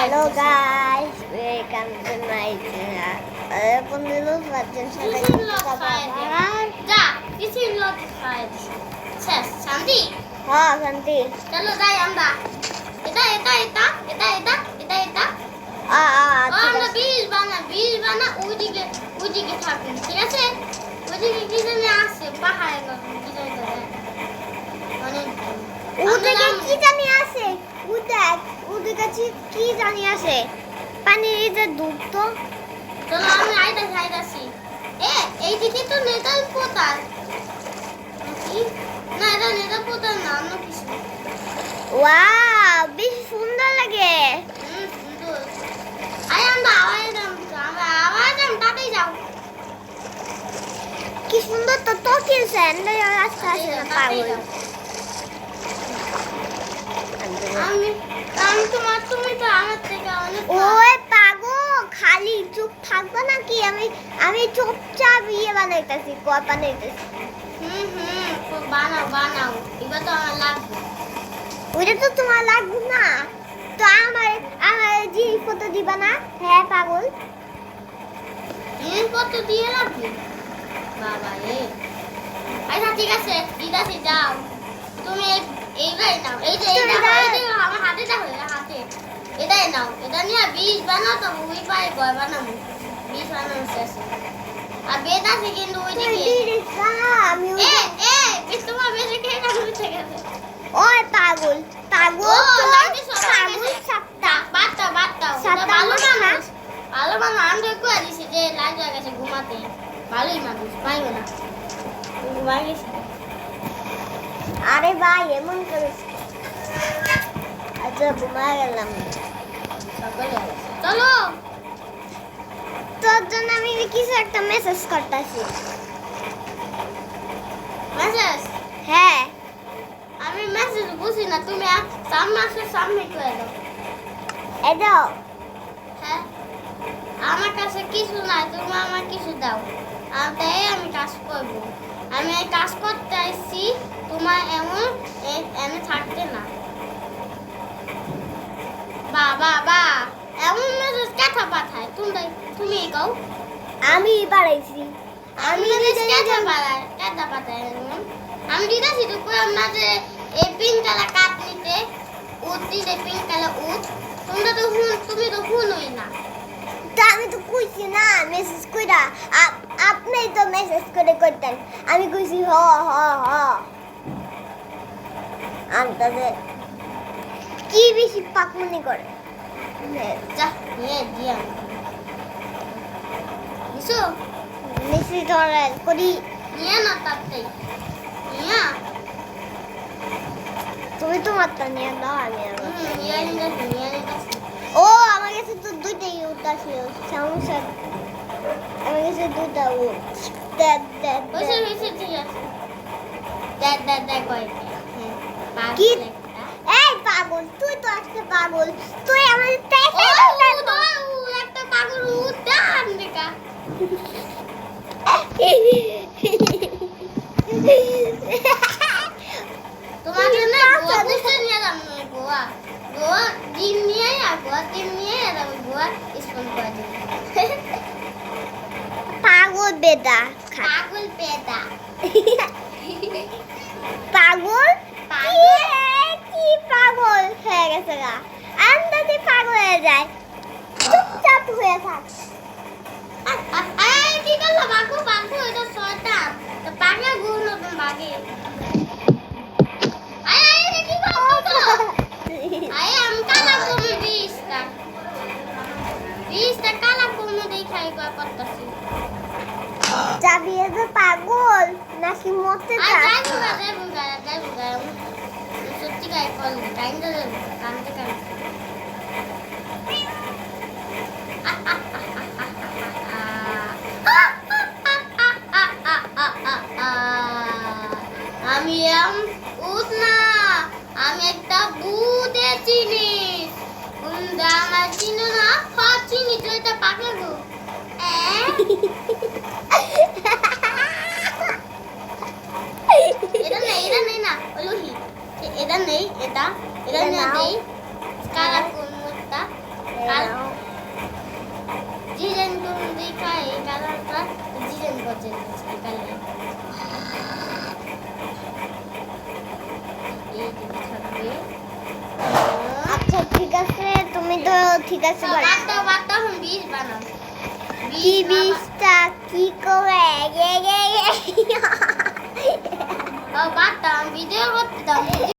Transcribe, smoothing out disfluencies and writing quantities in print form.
Hello guys, welcome to my channel. বন্ধুরা বাচ্চার সাথে কথা বলার যা কিছু লোক খায় শেষ শান্তি হ্যাঁ শান্তি চলো যাই আমরা এটা আ আমরা বীজ বানা ওইদিকে থাকুন ঠিক আছে ওইদিকে কি জানি আছে পাহাড়ে কি জানি অনেক ওদিকে কি জানি আছে ওদিকে কি জানি আছে পানির যে দুধ তো চলো আমি আইতাছি এইদিকে তো নেতাল পোতাল কি না এটা নেতাল পোতাল না অন্য কিছু ওয়াও বেশ সুন্দর লাগে সুন্দর আমরা আওয়াজ তাতেই যাও কি সুন্দর তো তো কি স্যান্ডেল রাস্তা আছে না পাগল আমি তুমি তো আমার থেকে অনেক ওই পাগল খালি চুপ থাকবে নাকি আমি চুপচাপ বানাইতেছি কয় বানাইতেছি বানাও এবার তো আমার লাগবে ওইটা তো তোমার লাগবে না তো আমার জিনিসপত্র দিবা না হ্যাঁ পাগল জিনিসপত্র দিয়ে লাগবে বাবা রে আচ্ছা ঠিক আছে দিদাসি যাও তুমি এইটাই নাও এই যে আমার হাতে দেখো হাতে এটাই নাও এটা নিয়ে বীজ বানাও তো ওই পায়ে গয় বানাবো বীজ বানানো শেষ আর বেদ আছে কিন্তু ওইদিকে আমি বেশ তোমার বেশি খেয়ে না উঠে গেছে ওই পাগল সাতটা বাচ্চা ভালো মানুষ আমি তো কয়ে দিছি যে লাইট হয়ে গেছে ঘুমাতে ভালোই মানুষ পাইব না ঘুমাই গেছি আরে ভাই এমন করিস আচ্ছা ঘুমা গেলাম চলো তোর জন্য আমি কিছু একটা মেসেজ করতেছি মেসেজ হ্যাঁ আমি মেসেজ বুঝি না তুমি সামনে করে দাও এই দাও হ্যাঁ আমার কাছে কিছু নাই তুমি আমার কিছু দাও তাই আমি কাজ করব আমি এই কাজ করতে আসছি তোমার এমন থাকতে না বা এমন মেসেজ কথা পাঠায় তুমি কও আমি বাড়াইছি আমি কথা পাঠায় আমি দিদাছি তো কইলাম না যে এই পিঙ্ক কালার কাট নিতে উঠ দিতে পিঙ্ক কালার উঠ তুমি তো শুনোই না তা আমি তো কইছি না মেসেজ কইরা আপনি তো মেসেজ করে করতেন আমি কইছি হ আন্তাজে কি বেশি পাকমনি করে যা নিয়ে দিয়া নিছো মেসেজ ধরে করি নিয়ে না তাতেই নিয়া তুমি তো মাত্রা নিয়ে দাও আমি নিয়ে নিতেছি ও আমার কাছে তো দুইটাই উঠা ছিল সমস্যা আমার কাছে দুইটা উঠ হয়েছে ঠিক আছে দেখ কয় কি এই পাগল তুই তো আজকে পাগল তুই আমার একটা পাগল উদ্যান দেখা তোমার জন্য গোয়া ঘুরতে নিয়ে যাবো গোয়া ডিম নিয়ে যাবো গোয়া স্পন করে দেবো পাগল বেদা পাগল পেদা পাগল কি পাগল হয়ে গেছে গা আন্দাজে পাগল হয়ে যায় চুপচাপ হয়ে থাক কি করলো বাঘু এটা শয়তান তো পাগলা গুণ নতুন বাগে কি করলো আমি কালা কোনো বিষটা কালা কোনো দেখাই করতেছি যাবি যে পাগল নাকি মরতে চাস যাইবুগা সত্যি গায়ে কল টাইম তো দেবো কানতে আমি উঠ না আমি একটা বুদে জিনিস আমার চিনো না চিনি তো এটা পাগলা গো এটা নেই না ওলুহি এটা নেই এটা নেই কালা কোনটা ঠিক আছে বলো বাদ দাও এখন বিষ বানাও কি বিষটা কি করে বাদ দাও ভিডিও করতে দাও